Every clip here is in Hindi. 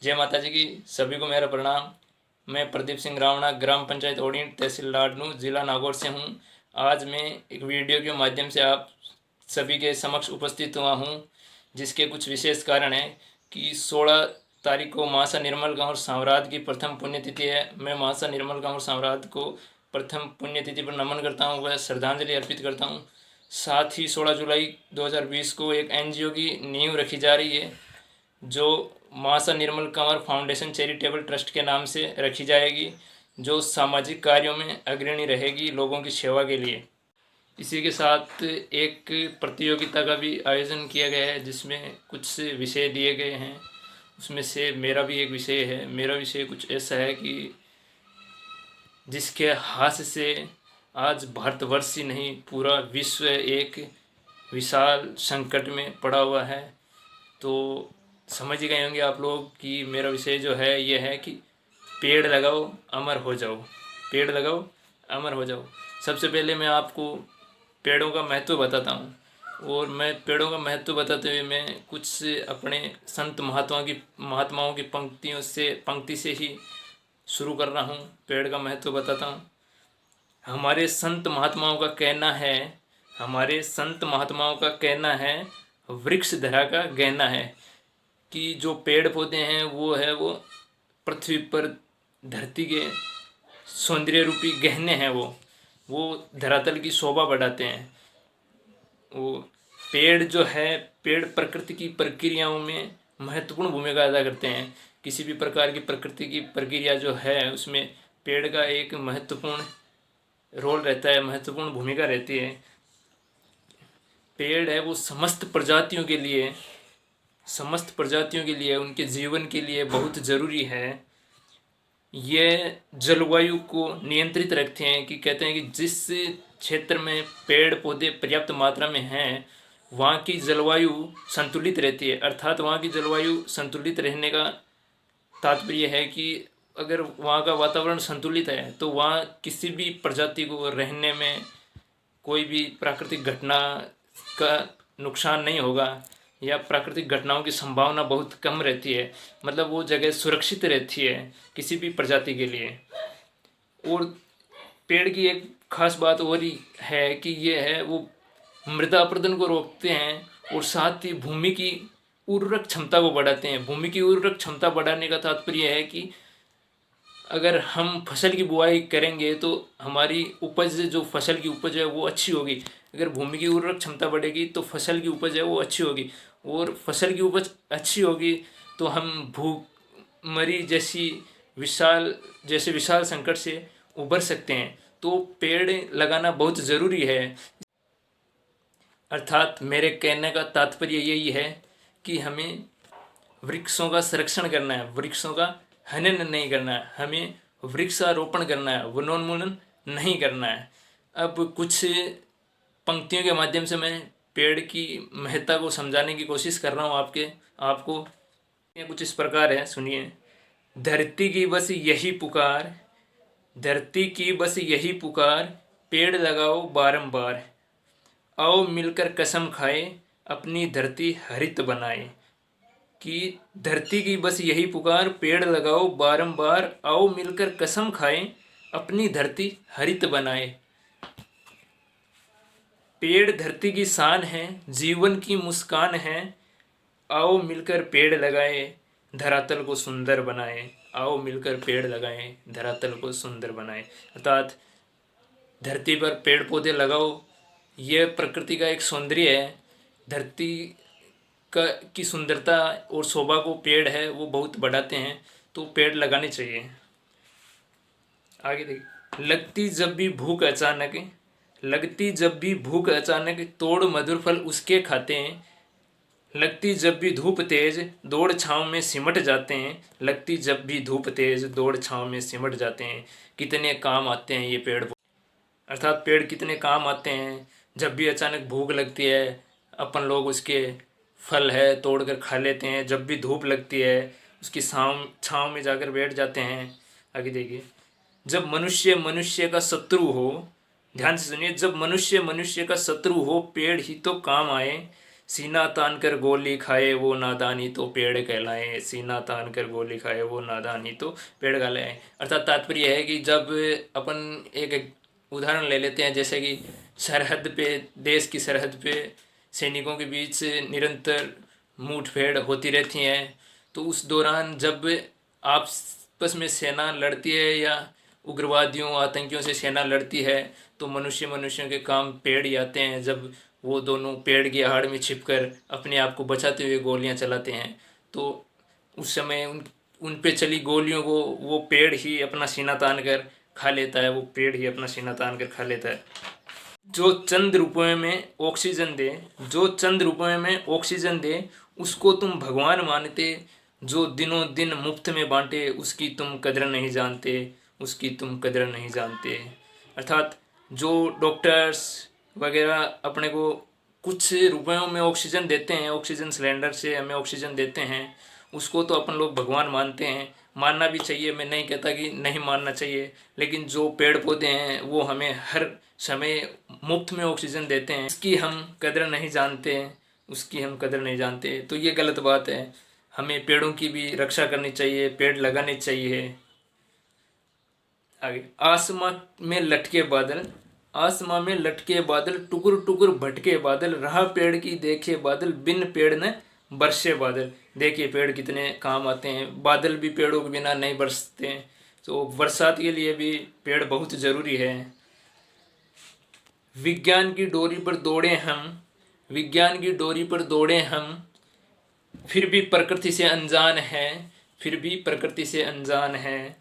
जय माता जी की सभी को मेरा प्रणाम। मैं प्रदीप सिंह रावणा, ग्राम पंचायत ओडिन, तहसील लाडनू, जिला नागौर से हूँ। आज मैं एक वीडियो के माध्यम से आप सभी के समक्ष उपस्थित हुआ हूँ, जिसके कुछ विशेष कारण हैं कि 16 तारीख को महासा निर्मल गाँव सांवराद की प्रथम पुण्यतिथि है। मैं महासा निर्मल गाँव सांवराद को प्रथम पुण्यतिथि पर नमन करता हूँ व श्रद्धांजलि अर्पित करता हूँ। साथ ही 16 जुलाई 2020 को एक NGO की नींव रखी जा रही है, जो महासा निर्मल कंवर फाउंडेशन चैरिटेबल ट्रस्ट के नाम से रखी जाएगी, जो सामाजिक कार्यों में अग्रणी रहेगी लोगों की सेवा के लिए। इसी के साथ एक प्रतियोगिता का भी आयोजन किया गया है, जिसमें कुछ विषय दिए गए हैं। उसमें से मेरा भी एक विषय है। मेरा विषय कुछ ऐसा है कि जिसके हास्य से आज भारतवर्ष ही नहीं, पूरा विश्व एक विशाल संकट में पड़ा हुआ है। तो समझ ही गए होंगे आप लोग कि मेरा विषय जो है ये है कि पेड़ लगाओ अमर हो जाओ। पेड़ लगाओ अमर हो जाओ। सबसे पहले मैं आपको पेड़ों का महत्व बताता हूँ, और मैं पेड़ों का महत्व बताते हुए मैं कुछ अपने संत महात्माओं की पंक्ति से ही शुरू कर रहा हूँ। पेड़ का महत्व बताता हूँ। हमारे संत महात्माओं का कहना है, वृक्ष धरा का गहना है, कि जो पेड़ पौधे हैं वो पृथ्वी पर धरती के सौंदर्य रूपी गहने हैं। वो धरातल की शोभा बढ़ाते हैं। वो पेड़ प्रकृति की प्रक्रियाओं में महत्वपूर्ण भूमिका अदा करते हैं। किसी भी प्रकार की प्रकृति की प्रक्रिया जो है, उसमें पेड़ का एक महत्वपूर्ण रोल रहता है, महत्वपूर्ण भूमिका रहती है। पेड़ है वो समस्त प्रजातियों के लिए उनके जीवन के लिए बहुत ज़रूरी है। ये जलवायु को नियंत्रित रखते हैं, कि कहते हैं कि जिस क्षेत्र में पेड़ पौधे पर्याप्त मात्रा में हैं, वहाँ की जलवायु संतुलित रहती है। अर्थात वहाँ की जलवायु संतुलित रहने का तात्पर्य है कि अगर वहाँ का वातावरण संतुलित है तो वहाँ किसी भी प्रजाति को रहने में कोई भी प्राकृतिक घटना का नुकसान नहीं होगा, या प्राकृतिक घटनाओं की संभावना बहुत कम रहती है। मतलब वो जगह सुरक्षित रहती है किसी भी प्रजाति के लिए। और पेड़ की एक खास बात और ही है कि ये है वो मृदा अपरदन को रोकते हैं, और साथ ही भूमि की उर्वरक क्षमता को बढ़ाते हैं। भूमि की उर्वरक क्षमता बढ़ाने का तात्पर्य है कि अगर हम फसल की बुआई करेंगे तो हमारी उपज, जो फसल की उपज है वो अच्छी होगी। अगर भूमि की उर्वरक क्षमता बढ़ेगी तो फसल की उपज है वो अच्छी होगी, और फसल की उपज अच्छी होगी तो हम भूखमरी जैसे विशाल संकट से उबर सकते हैं। तो पेड़ लगाना बहुत ज़रूरी है। अर्थात मेरे कहने का तात्पर्य यही है कि हमें वृक्षों का संरक्षण करना है, वृक्षों का हनन नहीं करना है, हमें वृक्षारोपण करना है, वनोन्मूलन नहीं करना है। अब कुछ पंक्तियों के माध्यम से मैं पेड़ की महत्ता को समझाने की कोशिश कर रहा हूँ आपको। ये कुछ इस प्रकार है, सुनिए। धरती की बस यही पुकार, पेड़ लगाओ बारंबार, आओ मिलकर कसम खाए, अपनी धरती हरित बनाए। कि धरती की बस यही पुकार, पेड़ लगाओ बारंबार, आओ मिलकर कसम खाए, अपनी धरती हरित बनाए। पेड़ धरती की शान है, जीवन की मुस्कान है, आओ मिलकर पेड़ लगाए, धरातल को सुंदर बनाए। आओ मिलकर पेड़ लगाएं, धरातल को सुंदर बनाएं। अर्थात धरती पर पेड़ पौधे लगाओ, ये प्रकृति का एक सौंदर्य है। धरती की सुंदरता और शोभा को पेड़ है वो बहुत बढ़ाते हैं, तो पेड़ लगाने चाहिए। आगे देखिए। लगती जब भी भूख अचानक, तोड़ मधुर फल उसके खाते हैं। लगती जब भी धूप तेज, दौड़ छाँव में सिमट जाते हैं। लगती जब भी धूप तेज, दौड़ छाँव में सिमट जाते हैं। कितने काम आते हैं ये पेड़। अर्थात पेड़ कितने काम आते हैं। जब भी अचानक भूख लगती है, अपन लोग उसके फल है तोड़ कर खा लेते हैं। जब भी धूप लगती है, उसकी छाँव में जाकर बैठ जाते हैं। आगे देखिए। जब मनुष्य मनुष्य का शत्रु हो, ध्यान से सुनिए, जब मनुष्य मनुष्य का शत्रु हो, पेड़ ही तो काम आए। सीना तान कर गोली खाए वो नादान ही तो पेड़ कहलाए, सीना तान कर गोली खाए वो नादान ही तो पेड़ कहलाए। अर्थात तात्पर्य है कि जब अपन एक उदाहरण ले लेते हैं, जैसे कि सरहद पे, देश की सरहद पे सैनिकों के बीच निरंतर मुठभेड़ होती रहती हैं, तो उस दौरान जब आपस में सेना लड़ती है या उग्रवादियों आतंकियों से सेना लड़ती है, तो मनुष्यों के काम पेड़ ही आते हैं। जब वो दोनों पेड़ की आड़ में छिपकर अपने आप को बचाते हुए गोलियां चलाते हैं, तो उस समय उन पे चली गोलियों को वो पेड़ ही अपना सीना तान कर खा लेता है, वो पेड़ ही अपना सीना तान कर खा लेता है। जो चंद रुपये में ऑक्सीजन दे, जो चंद रुपये में ऑक्सीजन दे, उसको तुम भगवान मानते, जो दिनों दिन मुफ्त में बांटे, उसकी तुम कदर नहीं जानते, उसकी तुम कदर नहीं जानते। अर्थात जो डॉक्टर्स वगैरह अपने को कुछ रुपयों में ऑक्सीजन देते हैं, ऑक्सीजन सिलेंडर से हमें ऑक्सीजन देते हैं, उसको तो अपन लोग भगवान मानते हैं। मानना भी चाहिए, मैं नहीं कहता कि नहीं मानना चाहिए, लेकिन जो पेड़ पौधे हैं वो हमें हर समय मुफ्त में ऑक्सीजन देते हैं, उसकी हम कदर नहीं जानते, उसकी हम कदर नहीं जानते, तो ये गलत बात है। हमें पेड़ों की भी रक्षा करनी चाहिए, पेड़ लगाने चाहिए। आगे, आसमां में लटके बादल, आसमां में लटके बादल, टुकुर टुकुर भटके बादल, रहा पेड़ की देखे बादल, बिन पेड़ न बरसे बादल। देखिए पेड़ कितने काम आते हैं, बादल भी पेड़ों के बिना नहीं बरसते हैं, तो बरसात के लिए भी पेड़ बहुत ज़रूरी है। विज्ञान की डोरी पर दौड़े हम, विज्ञान की डोरी पर दौड़े हम, फिर भी प्रकृति से अनजान है, फिर भी प्रकृति से अनजान है,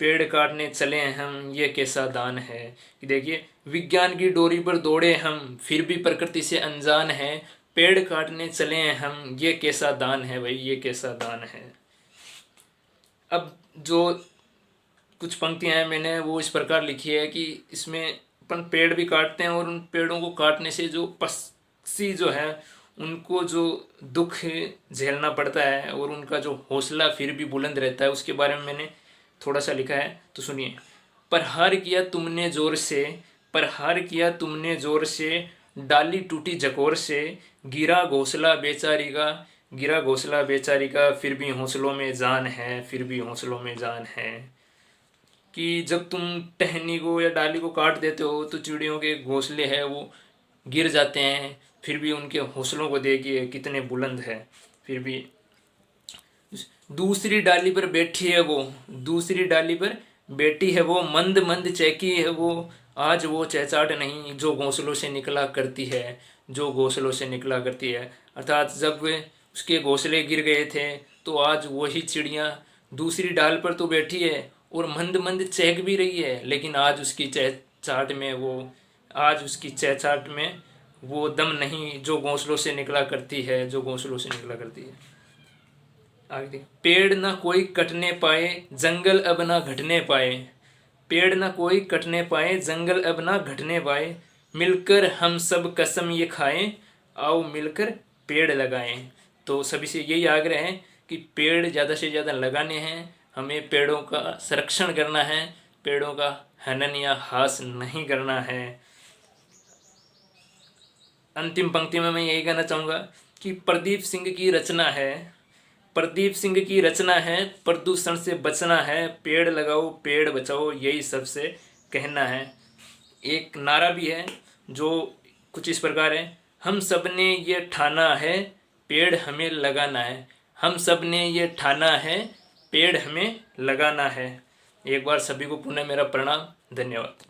पेड़ काटने चले हम, ये कैसा दान है। कि देखिए, विज्ञान की डोरी पर दौड़े हम, फिर भी प्रकृति से अनजान है, पेड़ काटने चले हम, ये कैसा दान है भाई, ये कैसा दान है। अब जो कुछ पंक्तियां हैं मैंने वो इस प्रकार लिखी है कि इसमें अपन पेड़ भी काटते हैं, और उन पेड़ों को काटने से जो पक्षी जो है उनको जो दुख झेलना पड़ता है, और उनका जो हौसला फिर भी बुलंद रहता है, उसके बारे में मैंने थोड़ा सा लिखा है, तो सुनिए। प्रहार किया तुमने जोर से, प्रहार किया तुमने जोर से, डाली टूटी जकोर से, गिरा घोंसला बेचारी का, गिरा घोंसला बेचारी का, फिर भी हौसलों में जान है, फिर भी हौसलों में जान है। कि जब तुम टहनी को या डाली को काट देते हो तो चिड़ियों के घोंसले हैं वो गिर जाते हैं, फिर भी उनके हौसलों को देखिए कितने बुलंद है। फिर भी दूसरी डाली पर बैठी है वो, दूसरी डाली पर बैठी है वो, मंद मंद चहकी है वो, आज वो चहचाहट नहीं जो घोंसलों से निकला करती है, जो घोंसलों से निकला करती है। अर्थात जब उसके घोंसले गिर गए थे तो आज वही चिड़िया दूसरी डाल पर तो बैठी है और मंद मंद चहक भी रही है, लेकिन आज उसकी चहचाहट में वो, आज उसकी चहचाहट में वो दम नहीं जो घोंसलों से निकला करती है, जो घोंसलों से निकला करती है। आगे, पेड़ ना कोई कटने पाए, जंगल अब ना घटने पाए, पेड़ ना कोई कटने पाए, जंगल अब ना घटने पाए, मिलकर हम सब कसम ये खाएं, आओ मिलकर पेड़ लगाएं। तो सभी से यही आग्रह है कि पेड़ ज़्यादा से ज़्यादा लगाने हैं, हमें पेड़ों का संरक्षण करना है, पेड़ों का हनन या हास नहीं करना है। अंतिम पंक्ति में मैं यही कहना चाहूँगा कि प्रदीप सिंह की रचना है, प्रदीप सिंह की रचना है, प्रदूषण से बचना है, पेड़ लगाओ पेड़ बचाओ, यही सबसे कहना है। एक नारा भी है जो कुछ इस प्रकार है, हम सब ने ये ठाना है, पेड़ हमें लगाना है, हम सब ने ये ठाना है, पेड़ हमें लगाना है। एक बार सभी को पुनः मेरा प्रणाम, धन्यवाद।